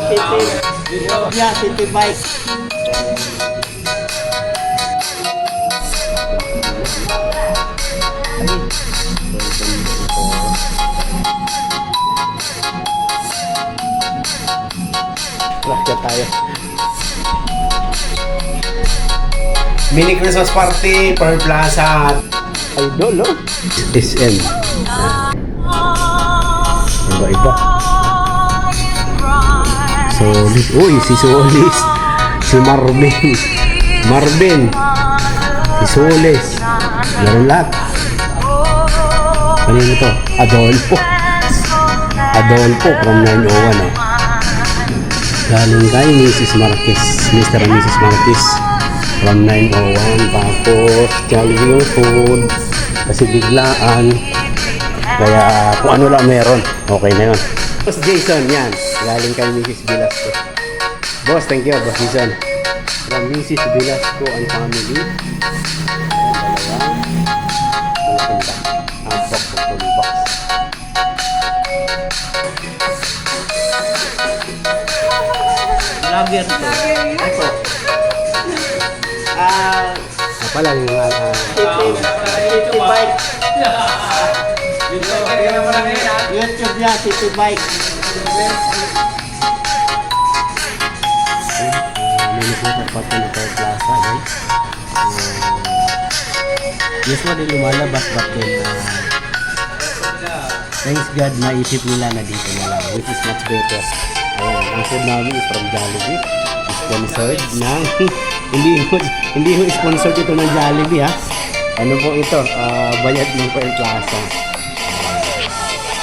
City bike. Lakad tayo. Mini Christmas party, Pearl Plaza. Idol, oh. SM. Iba-iba. Solis. Uy, si Solis. Si Marvin. Si Solis. Meron lahat. Kanino to? Adolfo from 901, oh. Galing kay Mrs. Marquez. Mr. and Mrs. Marquez from 901. Tapos Jollibee yung food kasi biglaan, kaya kung ano lang meron, okay na yun. Boss Jason, yan, galing kay Mrs. Velasco. Boss, thank you, Boss Jason, from Mrs. Velasco and family. Ang box of full box. Lager to. Ito. Pala yung City bike. YouTube niya, City bike. Pati na tayo plaza, guys. Usually lumalabas, but then thanks God, naisip nila na dito na lang, which is much better. Ang food namin is from Jollibee. Sponsored ng hindi mo sponsored ito ng Jollibee, ha. Ano po ito? Bayad ng Pearl Plaza. Ito, ano?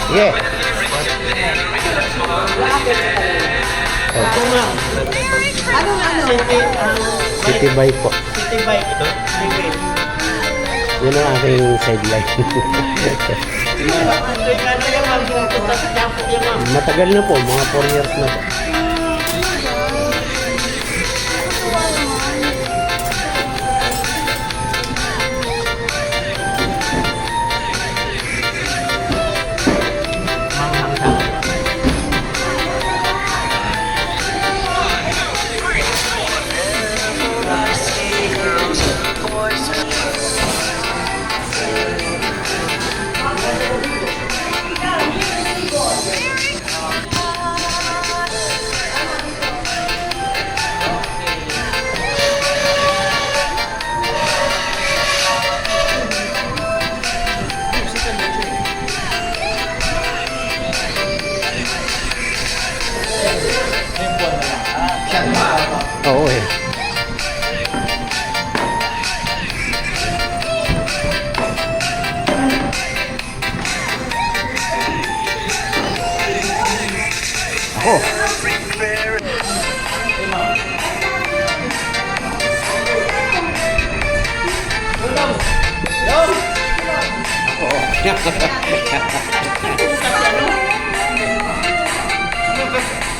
Yeah. City bike po. City bike ito. Yun ang aking sideline. Matagal na po, mga 4 years na po.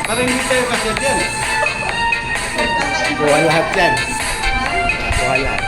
Parang hindi tayo kasi dyan. Kuha lahat yan. Kuha lahat.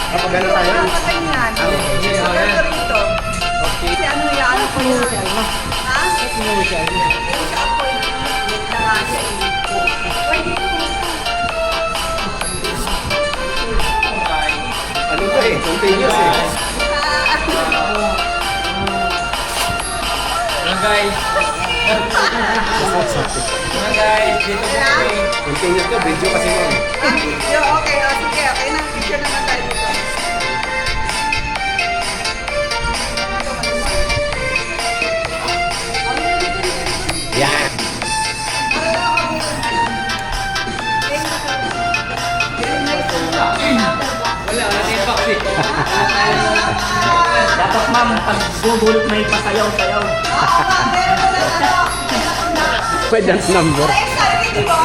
Kapag ano tayo? Kasi ano yan po yan? Ha? Ano to eh? Continuous eh. Guys, dito po kami. Continuous to, video kasi mo. Okay, sige, okay na. Picture naman tayo dito. Yan. Wala tayong vaccine. Dapat ma'am, pag bubulot may pasayaw-sayaw. Pwede ang number. Excited, di ba?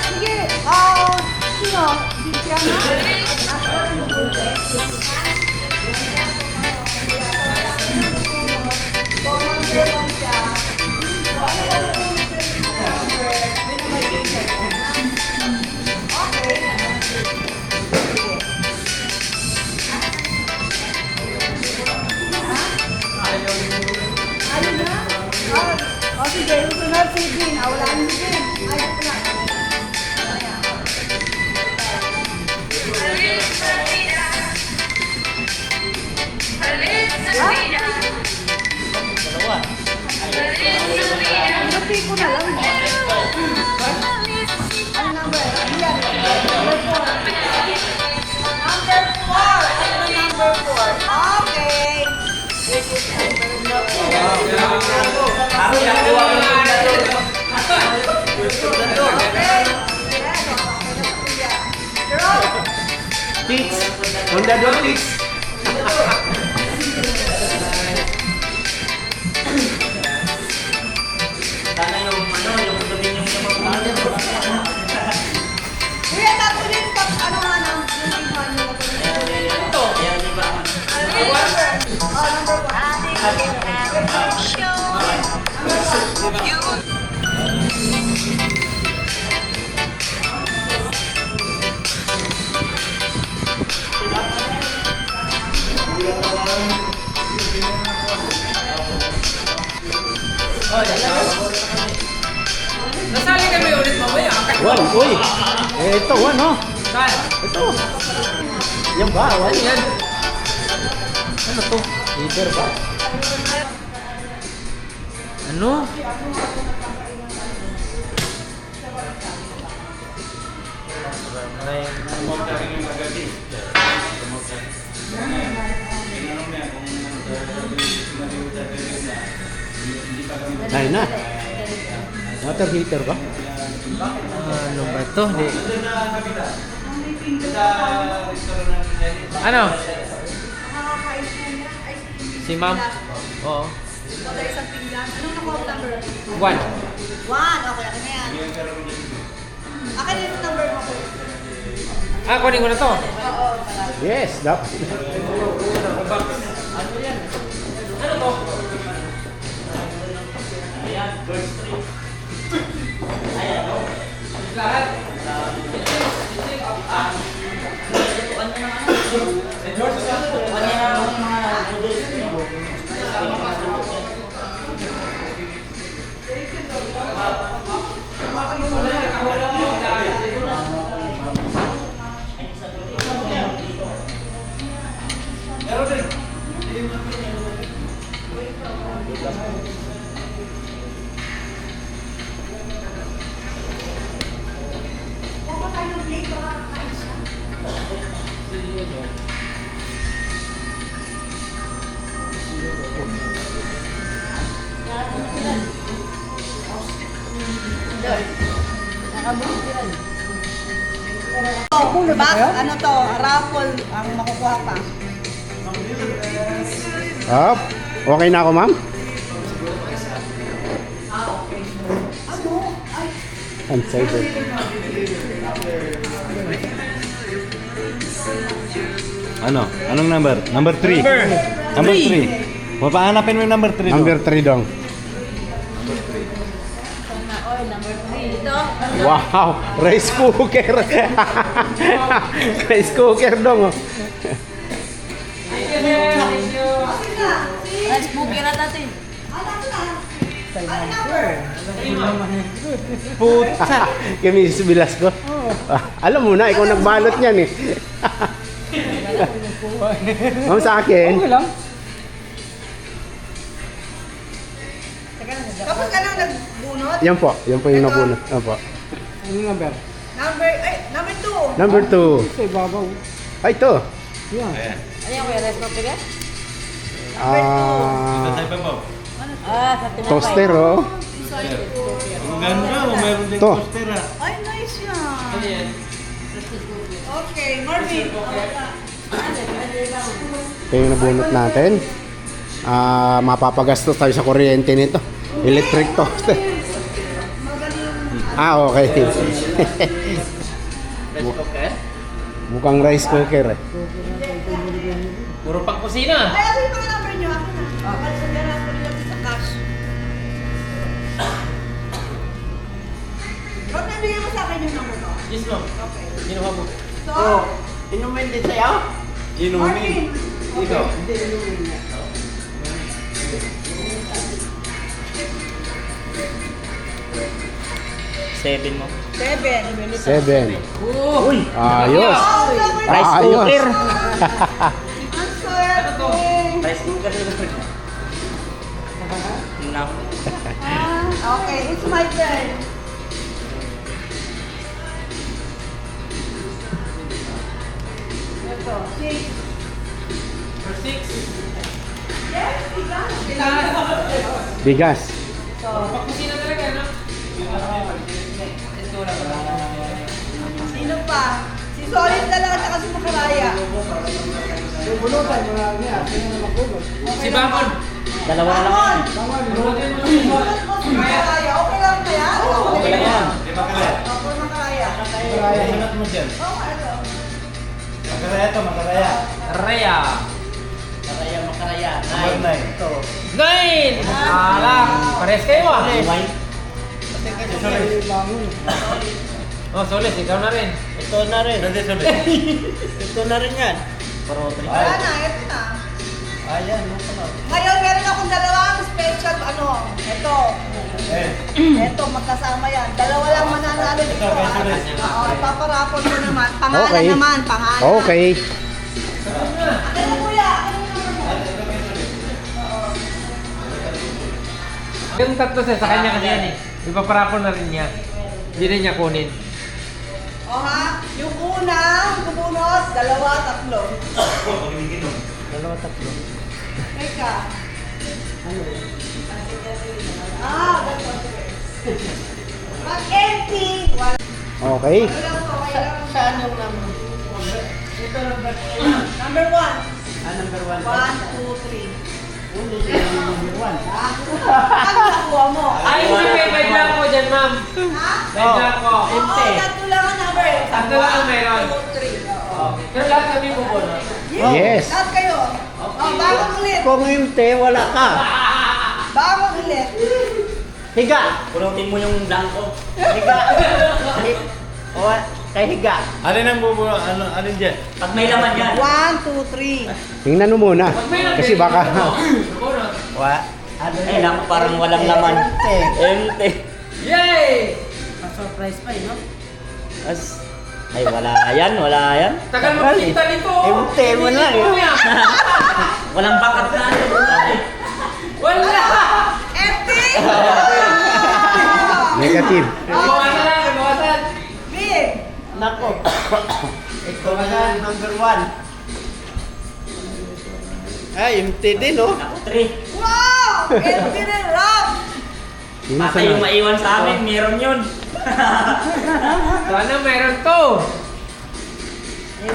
Sige. Sino? Ayun na? Sige, susunod si Jean. Wala ni Jean. Ayun na. Sabi ko na lang. Ano number? Yan. Number 4. Number 4. Okay. Tits. Honda door tits. Sana yung yung sabihin yung Kuya, tapos din pag ano nga nang yung ito. Yan, di ba? number 1. Nasali kami ulit mamaya. Wow, uy. Ito, ano? Saan? Ito. Yan ba? Ano yan? Ano to? Leader ba? Ano? Ayun na. Water heater ba? Ano ba ito? Di. Ano? Nakakain po niya. Ay, Si ma'am? Oo. wala isang pinggan. Anong nakuha number? 1. One. Okay, akin na yan. Akin na yung number mo. Ah, kunin ko na to. Oo, para. Yes, dapat. Ano to? Lahat. Dapat tayo plate baka kakain siya. Box, ano to, raffle ang makukuha pa. Up. Okay na ako, ma'am? Ano? Ay, Unsighted. Ano? Anong number? Number 3. Number 3. Papahanapin mo yung number 3. Number 3 dong. ito. Wow! Rice cooker! Rice cooker dong. Oh. Rice cooker na natin. Puta! Kami si Bilasco. Alam mo na, ikaw nagbalot niyan eh. Ma'am, sa akin. Okay lang. Tapos ka nang nagbunot? Yan po yung nabunot. Yan po. Ano number? Number 2. Number 2. Sa ibabaw. Ay, ito. Yan. Ano yung kuya? Rice cooker? Ah, toaster, oh. Ang ganda, mayroon din To. poster ah. Ay, nice yan. Okay, Marvin. Ito yung nabunot natin. Mapapagastos tayo sa kuryente nito. Electric toaster. Okay. Mukhang rice cooker eh. Puro pang kusina. Ay, ano yung mga number nyo? Ako na. Balik sa garas ko nila sa cash. Ba't nabigyan mo sa akin yung number ko? Yes, ma'am. Okay. Kinuha mo. So, Inumin din sa'yo? Marvin. Ikaw? Seven mo. 7. 7. Uy! Ayos. Oh, number Rice cooker. Ang swerte. Rice cooker na Enough. Okay, it's my turn. Ito, 6. For 6. Yes, bigas. Bigas. Pang kusina talaga, no? Ito na ba? Sino pa? Si Solid na lang at saka si Makaraya. Bunutan mo lang niya. Sino na magulot? Si Bamon. Dalawa na lang. Bunutin mo. Sulat mo si Makaraya. Okay lang kaya? Okay lang yan. Ako Makaraya. Hanap mo dyan. Okay ito. Makaraya to, makaraya. Raya. Number 9. 9! Alam! Pares kayo ah! Bangon. Oh, Solis, ikaw na rin. Ito na rin. Ito na rin yan. Wala na, ito na. Ayan, nasa na. Ngayon, meron akong dalawang special, ito. Ito, magkasama yan. Dalawa lang mananalo dito. Oo, ipaparapon ko naman. Pangalan Okay. naman, pangalan. Okay. Ano na kuya? Ano na naman? Yung tatlo sa kanya kasi yan eh. Ipaparapon na rin niya. Hindi rin niya kunin. O ha? Yung una, bumunot, 2, 3. Dalawa, tatlo. Teka. ganito. Pag empty, wala. Okay. Saan yung number? Number 1. Number 1. 1, 2, 3. Hindi siya yung number 1. Ano nakuha mo? Ay, may bed lang ko dyan, ma'am. Ha? Bed lang ko. Oo, tatlo lang ang number. Tatlo lang ang meron. 1, 2, 3. Oo. Pero lahat kami bubunot. Yes. Lahat kayo. Bagong ulit. Kung empty, wala ka. Bagong ulit. Higa. Punutin mo yung blanco. Higa. O, kay higa. Alin ang bubuo? Alin dyan? Pag may laman yan. 1, 2, 3. Tingnan mo muna. Kasi baka... Bubunot. Ano Eh, naku, parang walang laman. Empty. Yay! Pa-surprise pa, no? As, ay, wala yan, wala yan. Tagal magkita nito. Empty mo na, eh. Walang backup na. Wala! Empty! Negative. Bawasan na, bawasan. Big. Nako. Ito na number 1. Ay, empty din, oh. Naku, 3. Wow! Empty rin, Rob! Baka yung maiwan sa amin, meron yun. Sana meron to.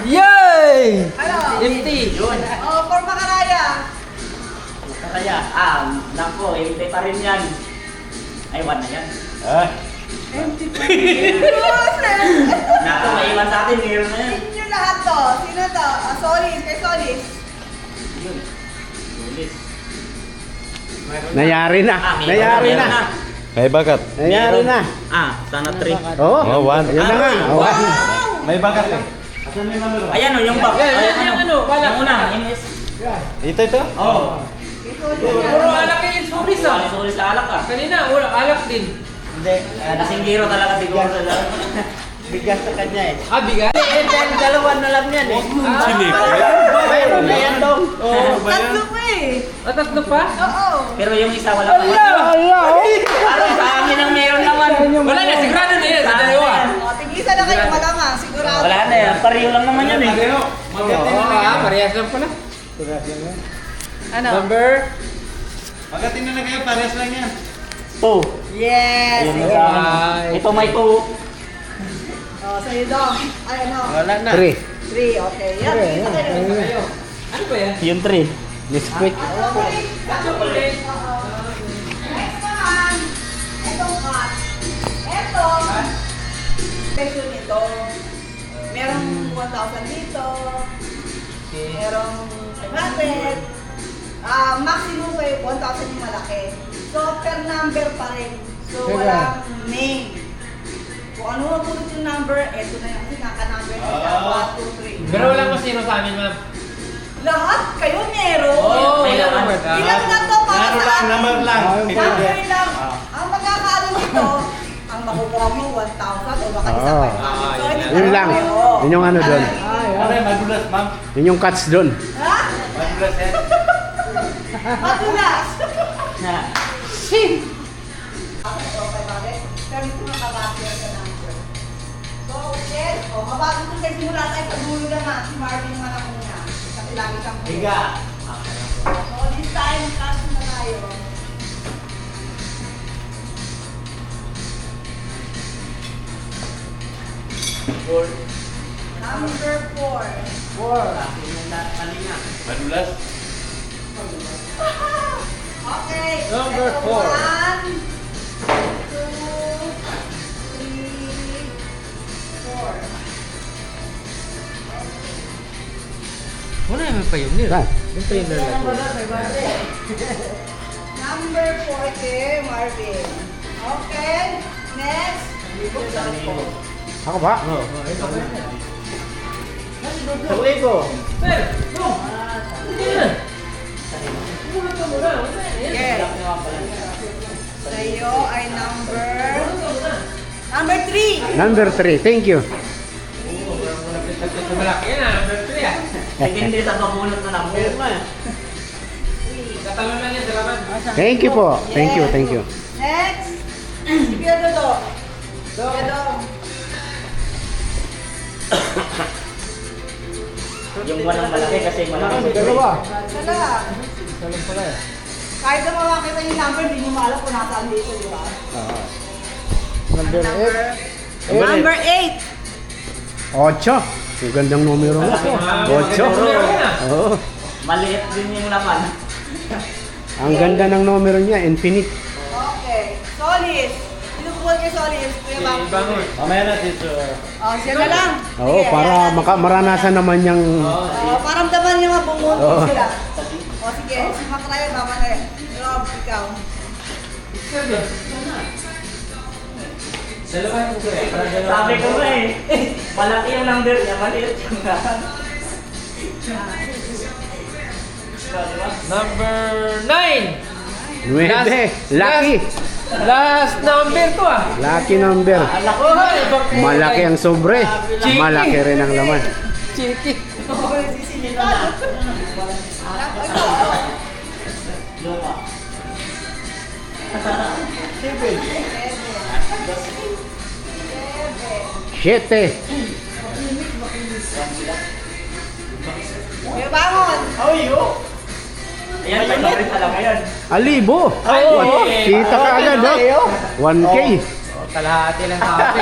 Yay! Ano? Empty. Yun. Oh, for makaraya. Kaya, naku, empty pa rin yan. Ay, 1 na yan. Empty pa rin. Naku, maiwan sa atin, meron na yan. Inyo lahat to. Sino to? Solis. Kay Solis. Yun. Sulit. Nayari na. Nayari na. May bakat. Nayari na. Sana 3. Oo. Oh, 1. Yan na nga. Oh. May bakat eh. Asan may numero? Ayan o, yung bak. Yan, ano, wala. Yung una, yung is. Ito? Oo. Puro alak yung sulis ah. Sulit sa alak ah. Kanina, alak din. Hindi. Nasinggiro talaga siguro sa lahat. Bigas sa kanya, eh. Ah, bigat? Yung dalawa na lang yan, eh. Mayroon na yan, dong. Tatlo mo eh. Tatlo pa? Oo. Pero yung isa wala pa. Parang sa amin ang meron naman. Wala na, sigurado na yan. Sa dalawa. O, tigisa na kayo malamang. Sigurado. Wala na yan. Pareho lang naman yan eh. Parehas lang pala. Ano? Number? Magating na lang kayo, pares lang yan. 2. Yes. Ayun Sige. sa amin. Ito may 2. O, sa'yo dong. Ay, ano? Wala na. 3. 3. Okay. Yan, tigisa kayo. Kayo. Ano ba yan? Yung 3. Nesquik. Chocolate. Next naman. Etong hot. Eto. Presyo nito. Merong 1,000 dito. Merong 500. Maximum kayo 1,000 yung malaki. So, per number pa rin. So, walang name. Kung ano mapulot yung number, eto na yung naka-number nila. 1, 2, 3. Pero walang masino sa amin, ma'am. Lahat kayo meron. Oh, may laman. Ilang na to para Number sa lang, number lang. number lang. Ang magkakaano nito, ang makukuha mo 1,000 o baka isa 500. So, ito Yun lang. kayo. Yun yung ano doon. Ano yung madulas, ma'am? Yun yung cuts doon. Ha? Madulas yan. Madulas. Shit! Okay, bakit? Pero ito nakabase sa number. So, okay. O, mabago ito kasi mula tayo sa dulo naman. Si Marvin naman ako muna. Kasi lagi siyang pulo. Higa. So, this time, cash na tayo. Number 4. Madulas? Okay. Number Ito, 4. 1, 2, 3, 4. Wala naman pa yun. Saan? Yung pa yun na lang. Number 4 kay Marvin. Okay. Next. Ako ba? Tuloy ko. Sir, no! Hindi na. Pumunod ka muna. Yes. Sa'yo ay number 3. Number 3. Thank you. Malaki yan ah. Number 3 ah. Hindi sa pabunot na number. Katalon lang yan sa laman. Thank you po. Thank you, thank you. Next. Si Kuya Dodo. Kuya Dodo. Yung walang malaki kasi malaki. Sala. Kahit na makakita yung number, hindi nyo maalam kung nasaan dito, di ba? Number 8. Number 8. 8. Ang gandang numero na. 8. Oo. Maliit din yung laman. Ang ganda ng numero niya, infinite. Okay. Solis. Sino po kay Solis? Kuya Bang. Bangon. Mamaya na, teacher. Oh, siya na lang. Oo, Sige, para ayan. maranasan naman niyang... Oh, paramdaman niya nga bumunti Oo. sila. O sige, si Makraya, tama na yan. Rob, ikaw. Sabi ko nga eh. Malaki yung number niya, maliit yung laman. Number 9. 9. Lucky. Last number to ah. Lucky number. Malaki ang sobre. Malaki rin ang laman. Chiki. Siete. Kuya Bangon. Ayan, may rin talaga yan. Alibo. Oo. Kita ka agad, no? 1K. Kalahati lang sa akin.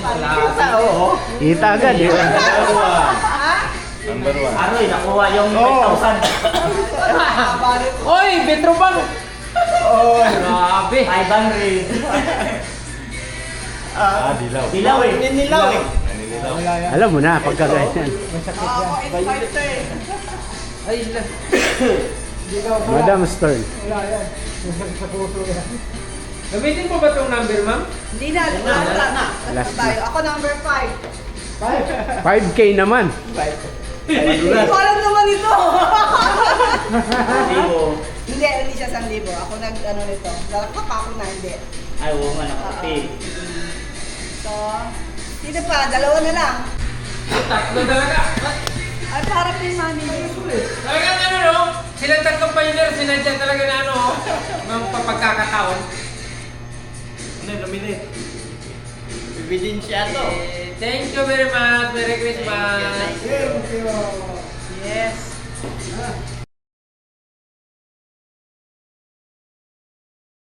Kalahati. Kita agad, eh. Number 1. Aroy, nakuha yung 5,000. Oy, Petrobang! Oh, grabe. 500. Dilaw. Dilaw eh. Dilaw eh. Alam mo na, pagka ganyan. Oh, it's my turn. Ay, lang. Madam Stern. Wala yan. Sa puso yan. Gamitin mo ba itong number, ma'am? Hindi na, wala na. Last tayo. Ako number 5. 5K naman. Hindi ko alam naman ito. Libo. Hindi siya 1,000. Ako nag-ano nito. Lalakpak ako na, hindi. Ay, oo nga, nakapit. So, sino pa? Dalawa na lang. Tatlo talaga. Ay, parang yung mami niyo. Talagang ano, no? Silang tatlong pioneer, sinadya talaga na ano, ng pagkakataon. Ano yung namili? Bibidin siya to. Thank you very much. Merry Christmas. Thank you. Yes.